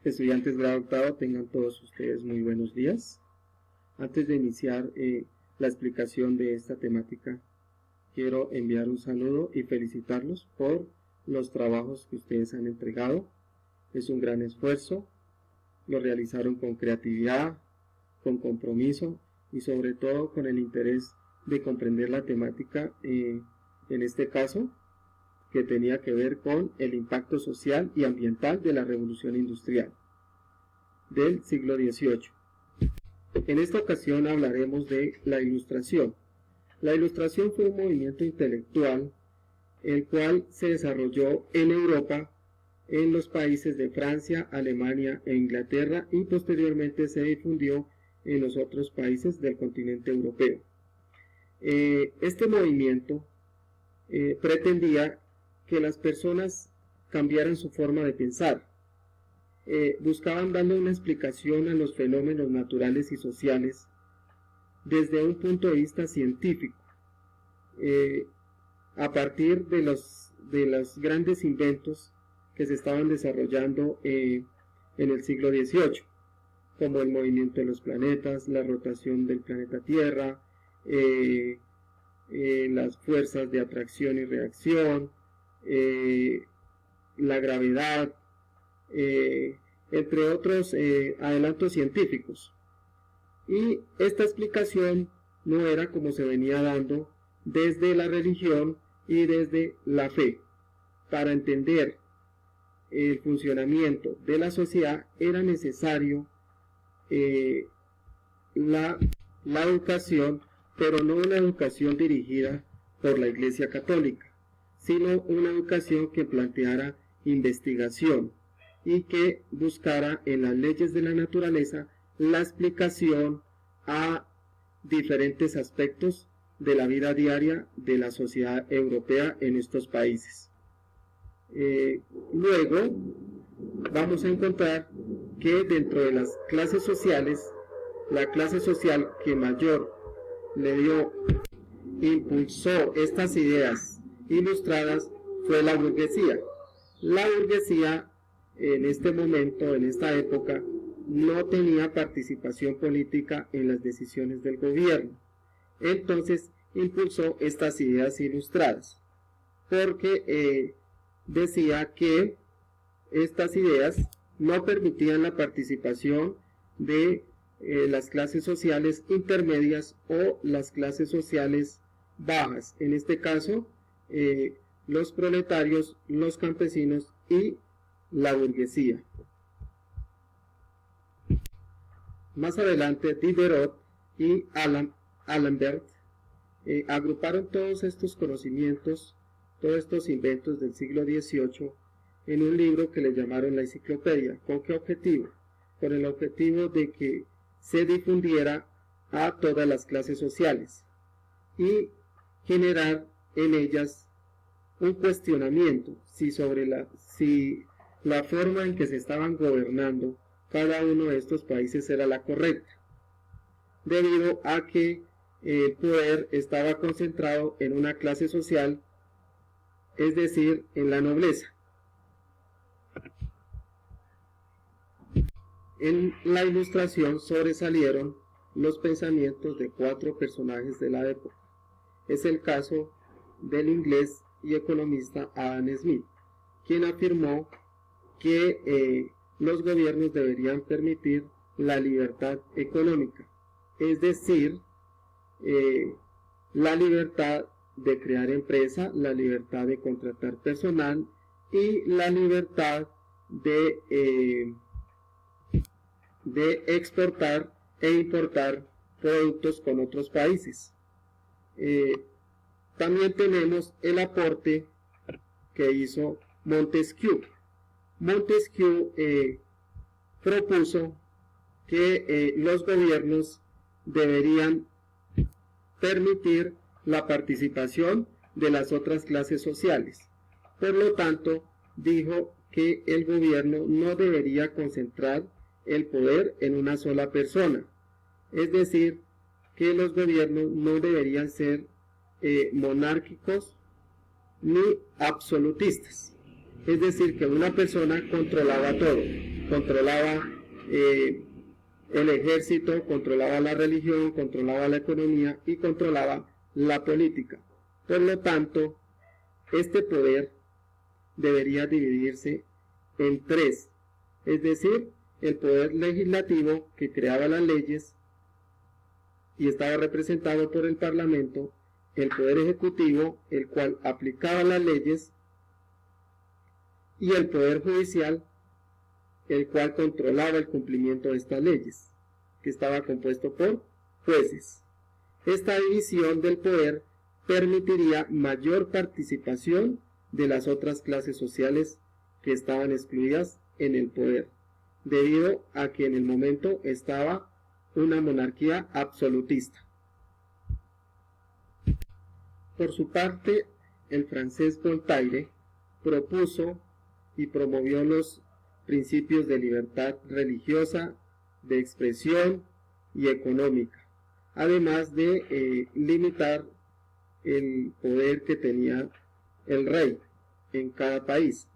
Estudiantes grado octavo, tengan todos ustedes muy buenos días. Antes de iniciar la explicación de esta temática, quiero enviar un saludo y felicitarlos por los trabajos que ustedes han entregado. Es un gran esfuerzo, lo realizaron con creatividad, con compromiso y sobre todo con el interés de comprender la temática, en este caso, que tenía que ver con el impacto social y ambiental de la revolución industrial del siglo XVIII. En esta ocasión hablaremos de la Ilustración. La Ilustración fue un movimiento intelectual el cual se desarrolló en Europa, en los países de Francia, Alemania e Inglaterra, y posteriormente se difundió en los otros países del continente europeo. Este movimiento pretendía que las personas cambiaran su forma de pensar. Buscaban darle una explicación a los fenómenos naturales y sociales desde un punto de vista científico, a partir de los grandes inventos que se estaban desarrollando en el siglo XVIII, como el movimiento de los planetas, la rotación del planeta Tierra, las fuerzas de atracción y reacción, la gravedad, entre otros adelantos científicos. Y esta explicación no era como se venía dando desde la religión y desde la fe. Para entender el funcionamiento de la sociedad era necesario la educación, pero no una educación dirigida por la Iglesia Católica, sino una educación que planteara investigación y que buscara en las leyes de la naturaleza la explicación a diferentes aspectos de la vida diaria de la sociedad europea en estos países. Luego vamos a encontrar que dentro de las clases sociales, la clase social que mayor impulsó estas ideas ilustradas fue la burguesía. La burguesía en este momento, en esta época, no tenía participación política en las decisiones del gobierno. Entonces impulsó estas ideas ilustradas, porque decía que estas ideas no permitían la participación de las clases sociales intermedias o las clases sociales bajas, en este caso los proletarios, los campesinos y la burguesía. Más adelante Diderot y Alembert agruparon todos estos conocimientos, todos estos inventos del siglo XVIII en un libro que le llamaron la Enciclopedia. ¿Con qué objetivo? Con el objetivo de que se difundiera a todas las clases sociales y generar en ellas un cuestionamiento si la forma en que se estaban gobernando cada uno de estos países era la correcta, debido a que el poder estaba concentrado en una clase social, es decir, en la nobleza. En la Ilustración sobresalieron los pensamientos de 4 personajes de la época. Es el caso del inglés y economista Adam Smith, quien afirmó que los gobiernos deberían permitir la libertad económica, es decir, la libertad de crear empresa, la libertad de contratar personal y la libertad de exportar e importar productos con otros países. También tenemos el aporte que hizo Montesquieu. Montesquieu propuso que los gobiernos deberían permitir la participación de las otras clases sociales. Por lo tanto, dijo que el gobierno no debería concentrar el poder en una sola persona, es decir, que los gobiernos no deberían ser monárquicos ni absolutistas, es decir, que una persona controlaba todo. controlaba el ejército, controlaba la religión, controlaba la economía y controlaba la política. Por lo tanto, este poder debería dividirse en tres, es decir, el poder legislativo, que creaba las leyes y estaba representado por el Parlamento, el poder ejecutivo, el cual aplicaba las leyes, y el poder judicial, el cual controlaba el cumplimiento de estas leyes, que estaba compuesto por jueces. Esta división del poder permitiría mayor participación de las otras clases sociales que estaban excluidas en el poder, debido a que en el momento estaba una monarquía absolutista. Por su parte, el francés Voltaire propuso y promovió los principios de libertad religiosa, de expresión y económica, además de limitar el poder que tenía el rey en cada país,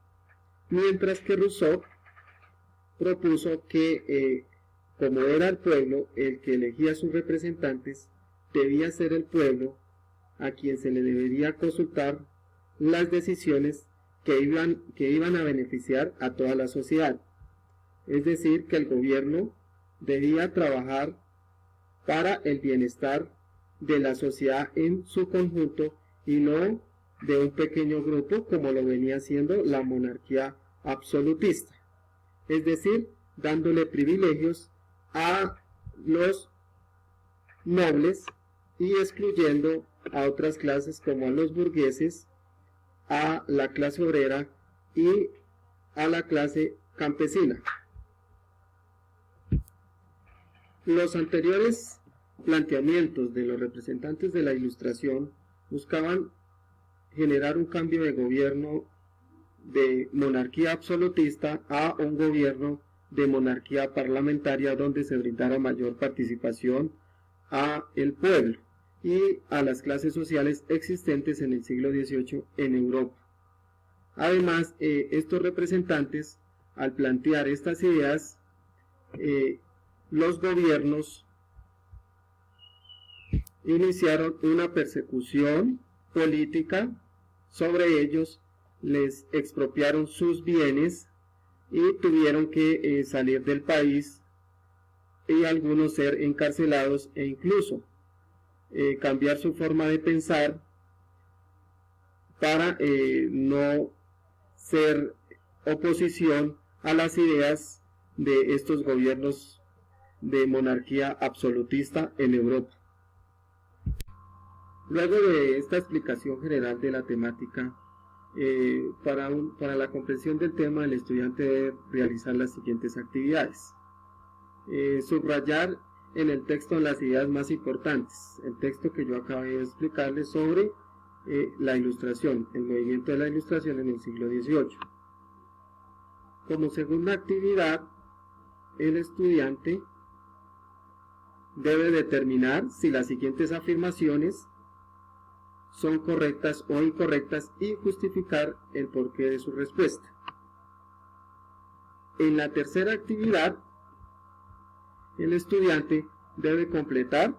mientras que Rousseau propuso que como era el pueblo el que elegía a sus representantes, debía ser el pueblo a quien se le debería consultar las decisiones que iban a beneficiar a toda la sociedad. Es decir, que el gobierno debía trabajar para el bienestar de la sociedad en su conjunto y no de un pequeño grupo como lo venía haciendo la monarquía absolutista. Es decir, dándole privilegios a los nobles y excluyendo a otras clases como a los burgueses, a la clase obrera y a la clase campesina. Los anteriores planteamientos de los representantes de la Ilustración buscaban generar un cambio de gobierno de monarquía absolutista a un gobierno de monarquía parlamentaria donde se brindara mayor participación a el pueblo y a las clases sociales existentes en el siglo XVIII en Europa. Además, estos representantes, al plantear estas ideas, los gobiernos iniciaron una persecución política sobre ellos, les expropiaron sus bienes y tuvieron que salir del país y algunos ser encarcelados e incluso cambiar su forma de pensar para no ser oposición a las ideas de estos gobiernos de monarquía absolutista en Europa. Luego de esta explicación general de la temática, para la comprensión del tema, el estudiante debe realizar las siguientes actividades. Subrayar en el texto las ideas más importantes, el texto que yo acabé de explicarles sobre la Ilustración, el movimiento de la Ilustración en el siglo XVIII. Como segunda actividad, el estudiante debe determinar si las siguientes afirmaciones son correctas o incorrectas y justificar el porqué de su respuesta. En la tercera actividad, el estudiante debe completar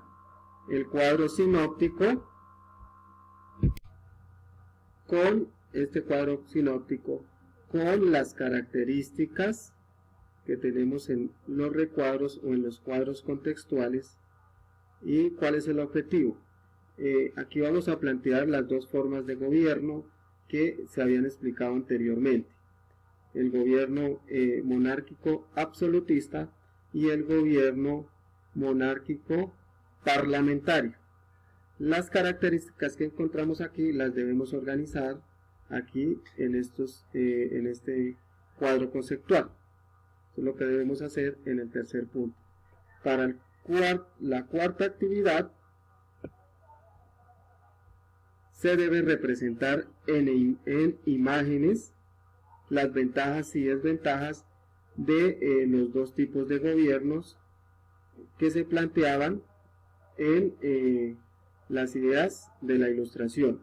el cuadro sinóptico con las características que tenemos en los recuadros o en los cuadros contextuales y cuál es el objetivo. Aquí vamos a plantear las dos formas de gobierno que se habían explicado anteriormente: el gobierno monárquico absolutista y el gobierno monárquico parlamentario. Las características que encontramos aquí las debemos organizar aquí en este cuadro conceptual. Eso es lo que debemos hacer en el tercer punto. Para la cuarta actividad, se debe representar en imágenes las ventajas y desventajas de los dos tipos de gobiernos que se planteaban en las ideas de la Ilustración.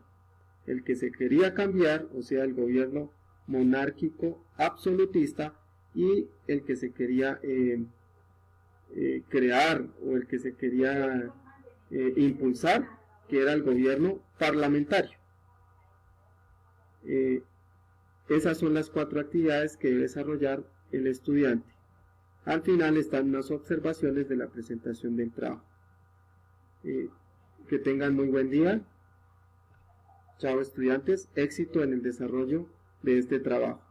El que se quería cambiar, o sea, el gobierno monárquico absolutista, y el que se quería crear o el que se quería impulsar, que era el gobierno parlamentario. Esas son las 4 actividades que debe desarrollar el estudiante. Al final están unas observaciones de la presentación del trabajo. Que tengan muy buen día. Chao estudiantes, éxito en el desarrollo de este trabajo.